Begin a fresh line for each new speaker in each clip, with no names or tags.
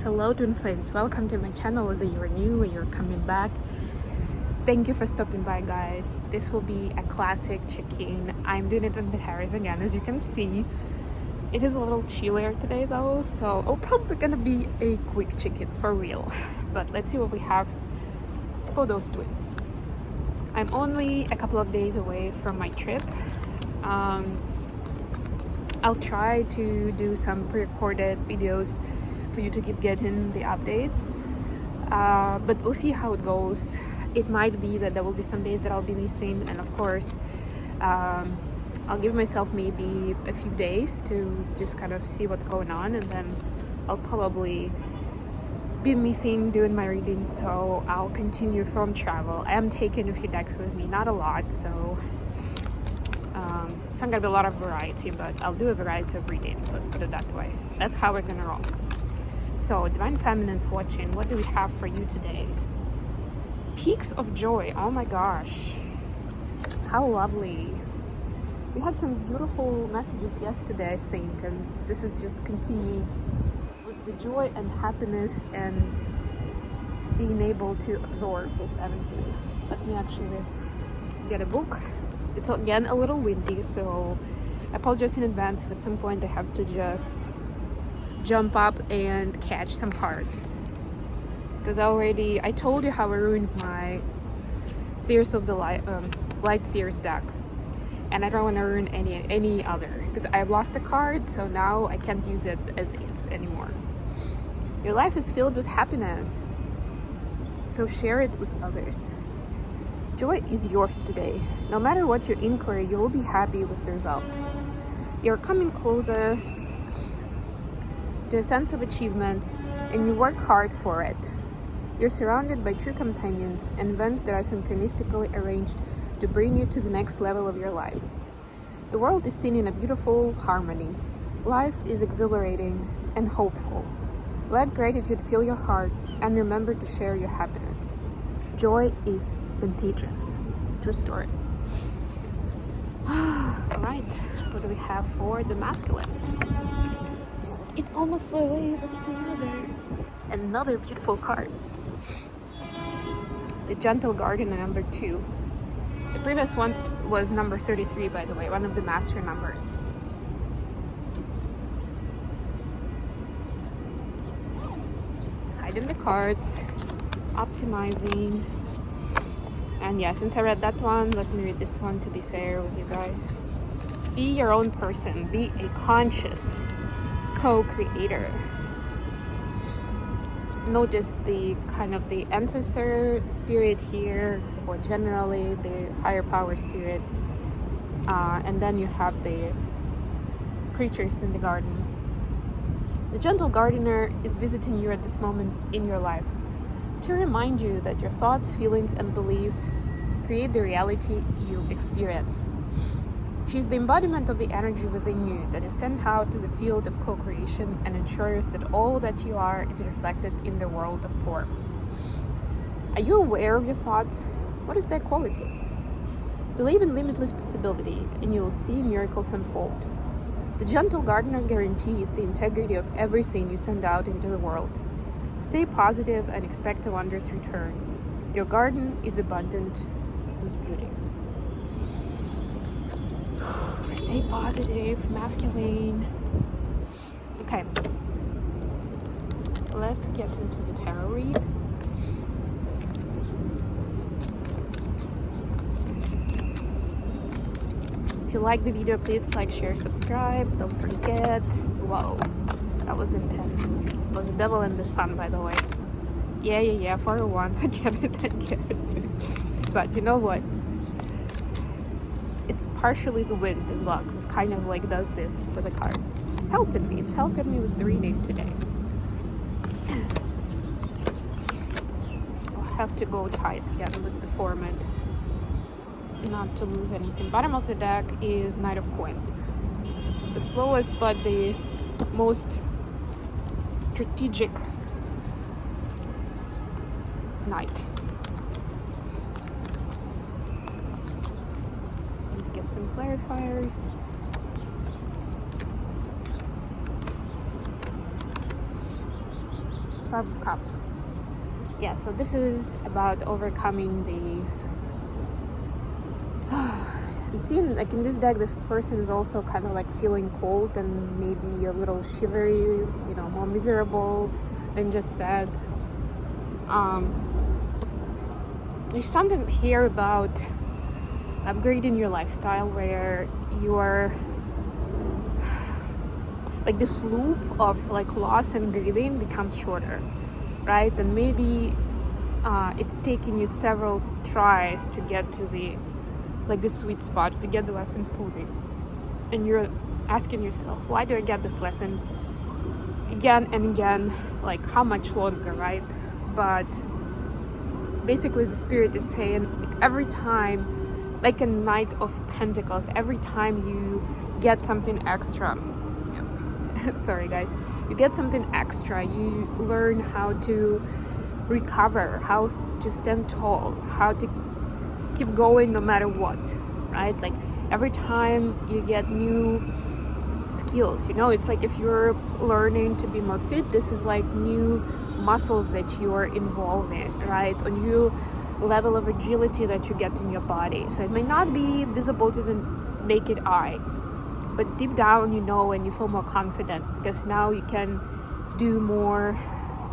Hello twin flames, welcome to my channel. Whether you're new or you're coming back, thank you for stopping by, guys. This will be a classic check-in. I'm doing it in the terrace again, as you can see. It is a little chillier today though, so probably gonna be a quick check-in for real. But let's see what we have for those twins. I'm only a couple of days away from my trip. I'll try to do some pre-recorded videos for you to keep getting the updates, but we'll see how it goes. It might be that there will be some days that I'll be missing, and of course I'll give myself maybe a few days to just kind of see what's going on, and then I'll probably be missing doing my reading, so I'll continue from travel. I am taking a few decks with me, not a lot, so it's not gonna be a lot of variety, but I'll do a variety of readings, let's put it that way. That's how we're gonna roll. So Divine Feminine's watching, what do we have for you today? Peaks of Joy. Oh my gosh, how lovely. We had some beautiful messages yesterday, I think, and this is just continues with the joy and happiness and being able to absorb this energy. Let me actually get a book. It's again a little windy, so I apologize in advance if at some point I have to just jump up and catch some cards, because I told you how I ruined my Seers of the Light Seers deck, and I don't want to ruin any other, because I've lost a card, so now I can't use it as is anymore. Your life is filled with happiness, so share it with others. Joy is yours today. No matter what your inquiry, you will be happy with the results. You're coming closer to a sense of achievement, and you work hard for it. You're surrounded by true companions and events that are synchronistically arranged to bring you to the next level of your life. The world is seen in a beautiful harmony. Life is exhilarating and hopeful. Let gratitude fill your heart, and remember to share your happiness. Joy is contagious. True story. All right, what do we have for the masculines? It almost flew away, but it's another beautiful card. The Gentle Gardener, number 2. The previous one was number 33, by the way, one of the master numbers. Just hiding the cards, optimizing. And yeah, since I read that one, let me read this one to be fair with you guys. Be your own person. Be a conscious co-creator. Notice the kind of the ancestor spirit here, or generally the higher power spirit, and then you have the creatures in the garden. The Gentle Gardener is visiting you at this moment in your life to remind you that your thoughts, feelings, and beliefs create the reality you experience. She's the embodiment of the energy within you that is sent out to the field of co-creation and ensures that all that you are is reflected in the world of form. Are you aware of your thoughts? What is their quality? Believe in limitless possibility, and you will see miracles unfold. The Gentle Gardener guarantees the integrity of everything you send out into the world. Stay positive and expect a wondrous return. Your garden is abundant with beauty. Stay positive, masculine. Okay, let's get into the tarot read. If you like the video, please like, share, subscribe. Don't forget. Whoa, that was intense. It was the devil in the sun, by the way. Yeah, for once. I get it. But you know what? It's partially the wind as well, because it kind of like does this for the cards. It's helping me with the reading today. I'll have to go tight again with the format, not to lose anything. Bottom of the deck is Knight of Coins. The slowest but the most strategic knight. Let's get some clarifiers. Five of Cups. Yeah, so this is about overcoming the I'm seeing like in this deck this person is also kind of like feeling cold and maybe a little shivery, you know, more miserable than just sad. There's something here about upgrading your lifestyle where you are like this loop of like loss and grieving becomes shorter, right? And maybe it's taking you several tries to get to the sweet spot, to get the lesson fully, and you're asking yourself, why do I get this lesson again and again? Like, how much longer, right? But basically the spirit is saying, like, every time, like a Knight of Pentacles, every time you get something extra, sorry guys, you get something extra, you learn how to recover, how to stand tall, how to keep going no matter what, right? Like every time you get new skills, you know, it's like if you're learning to be more fit, this is like new muscles that you are involving, right? A new level of agility that you get in your body. So it may not be visible to the naked eye, but deep down you know, and you feel more confident because now you can do more,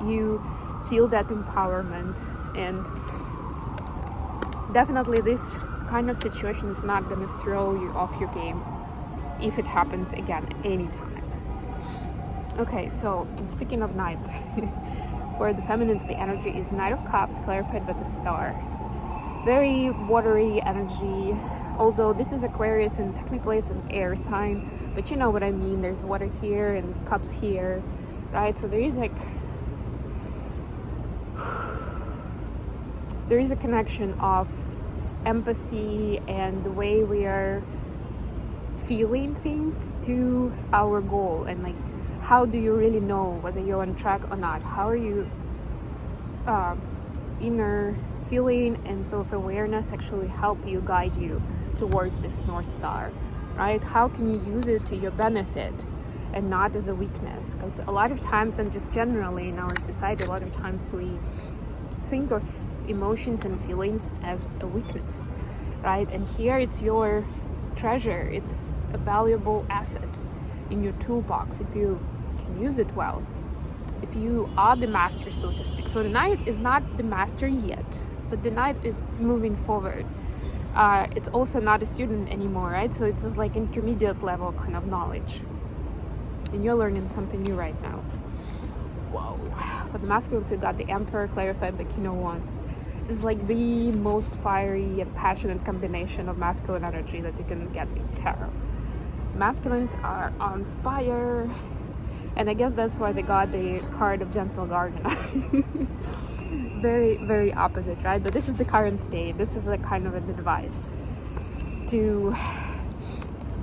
you feel that empowerment. And definitely this kind of situation is not going to throw you off your game if it happens again anytime. Okay, so speaking of knights, for the feminines the energy is Knight of Cups clarified by the star. Very watery energy, although this is Aquarius and technically it's an air sign, but you know what I mean, there's water here and cups here, right? So there is a connection of empathy and the way we are feeling things to our goal, and like how do you really know whether you're on track or not? How are you inner feeling and self-awareness actually help you, guide you towards this North Star, right? How can you use it to your benefit and not as a weakness? Because a lot of times, and just generally in our society, a lot of times we think of emotions and feelings as a weakness, right? And here it's your treasure, it's a valuable asset in your toolbox if you can use it well, if you are the master, so to speak. So the Knight is not the master yet, but the Knight is moving forward. It's also not a student anymore, right? So it's just like intermediate level kind of knowledge, and you're learning something new right now. Whoa. For the masculines, we got the Emperor clarified by King of Wands. This is like the most fiery and passionate combination of masculine energy that you can get in tarot. Masculines are on fire, and I guess that's why they got the card of Gentle Gardener. Very, very opposite, right? But this is the current state. This is like kind of an advice to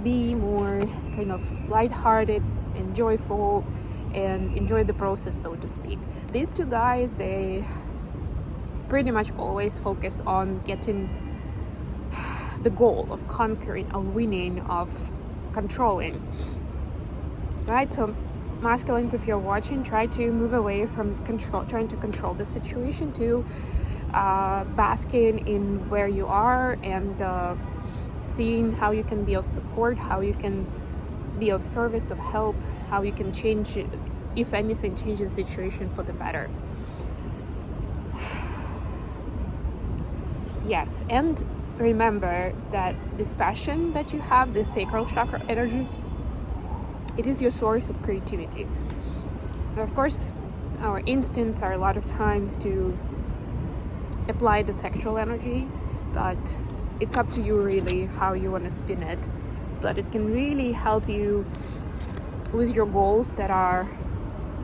be more kind of lighthearted and joyful and enjoy the process, so to speak. These two guys, they pretty much always focus on getting the goal of conquering, of winning, of controlling, right? So masculines, if you're watching, try to move away from trying to control the situation to basking in where you are and seeing how you can be of support, how you can be of service, of help, how you can change it, if anything, change the situation for the better. Yes, and remember that this passion that you have, this sacral chakra energy, it is your source of creativity. Now, of course, our instincts are a lot of times to apply the sexual energy, but it's up to you really how you want to spin it. But it can really help you with your goals that are,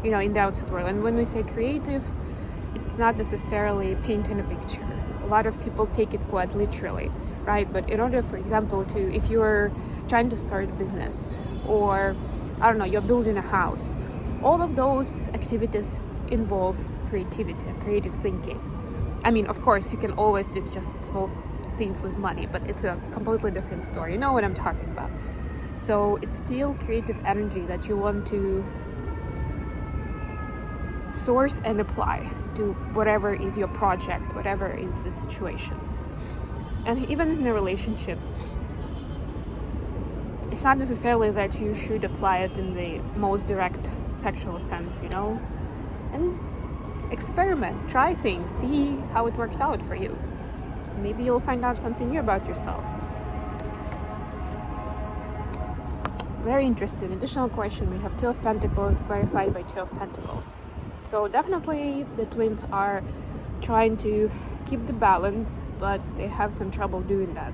you know, in the outside world. And when we say creative, it's not necessarily painting a picture. A lot of people take it quite literally, right? But in order, for example, if you're trying to start a business, or I don't know, you're building a house, all of those activities involve creativity and creative thinking. I mean, of course, you can always just solve things with money, but it's a completely different story. You know what I'm talking about. So it's still creative energy that you want to source and apply to whatever is your project, whatever is the situation. And even in a relationship, it's not necessarily that you should apply it in the most direct sexual sense, you know? And experiment, try things, see how it works out for you. Maybe you'll find out something new about yourself. Very interesting. Additional question. We have Two of Pentacles clarified by Two of Pentacles. So definitely the twins are trying to keep the balance, but they have some trouble doing that.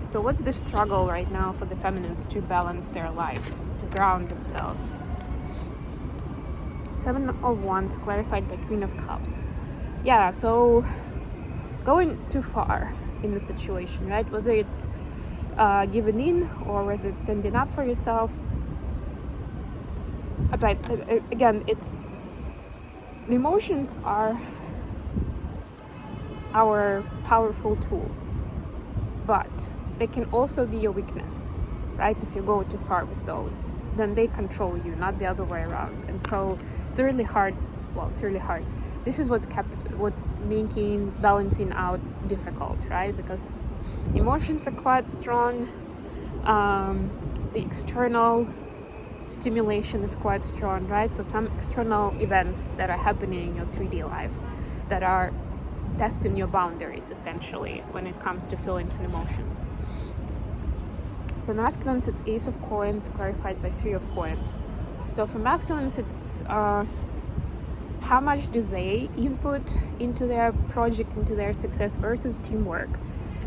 So what's the struggle right now for the feminines to balance their life, to ground themselves? Seven of Wands clarified by Queen of Cups. Yeah, so going too far in the situation, right? Whether it's giving in or whether it's standing up for yourself. But again, it's the emotions are our powerful tool, but they can also be your weakness, right? If you go too far with those, then they control you, not the other way around. And so it's really hard. This is what's making balancing out difficult, right? Because emotions are quite strong. The external stimulation is quite strong, right? So some external events that are happening in your 3D life that are testing your boundaries, essentially, when it comes to feelings and emotions. For masculines, it's Ace of Coins clarified by Three of Coins. So for masculines, it's how much do they input into their project, into their success, versus teamwork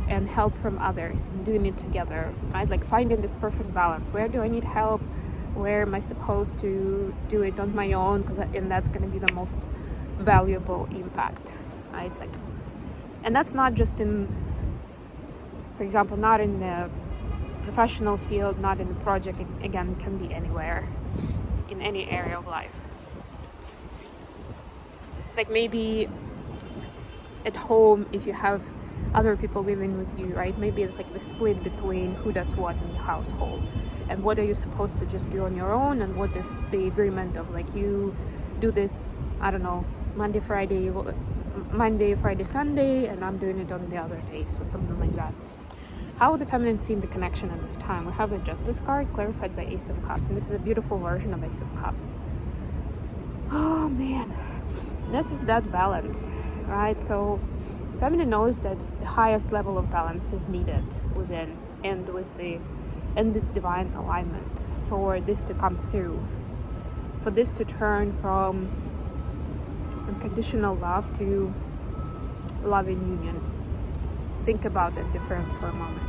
and help from others and doing it together, right? Like finding this perfect balance. Where do I need help? Where am I supposed to do it on my own? And that's going to be the most valuable impact, right? Like, and that's not just in, for example, not in the professional field, not in the project. It, again, can be anywhere, in any area of life. Like maybe at home, if you have other people living with you, right? Maybe it's like the split between who does what in the household, and what are you supposed to just do on your own, and what is the agreement of like you do this, I don't know, Monday, Friday, Sunday, and I'm doing it on the other days or something like that. How would the feminine see the connection at this time? We have the Justice card clarified by Ace of Cups, and this is a beautiful version of Ace of Cups. Oh man, this is that balance, right? So feminine knows that the highest level of balance is needed within and with the divine alignment for this to come through, for this to turn from unconditional love to loving union. Think about that difference for a moment.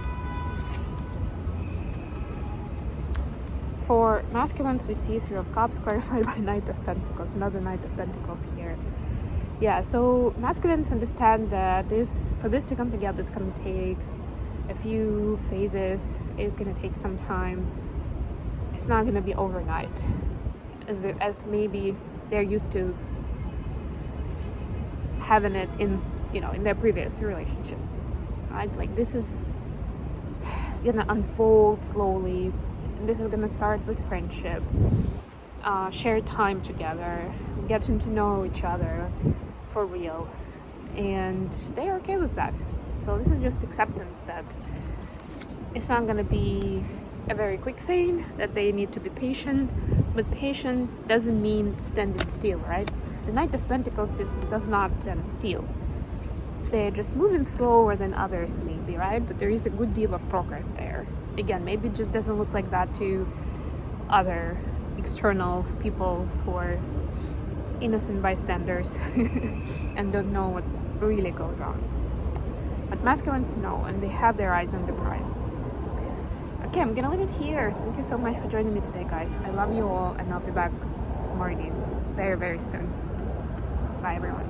For masculines, we see Three of Cups clarified by Knight of Pentacles, another Knight of Pentacles here. Yeah, so masculines understand that for this to come together, it's going to take a few phases. It's going to take some time. It's not going to be overnight, as maybe they're used to having it in their previous relationships, right? Like this is going to unfold slowly. This is going to start with friendship, share time together, getting to know each other for real, and they're okay with that. So this is just acceptance that it's not going to be a very quick thing, that they need to be patient, but patient doesn't mean standing still, right? The Knight of Pentacles does not stand still. They're just moving slower than others maybe, right? But there is a good deal of progress there. Again, maybe it just doesn't look like that to other external people who are innocent bystanders and don't know what really goes on. But masculines know, and they have their eyes on the prize. Okay, I'm gonna leave it here. Thank you so much for joining me today, guys. I love you all, and I'll be back with more readings very, very soon. Bye, everyone.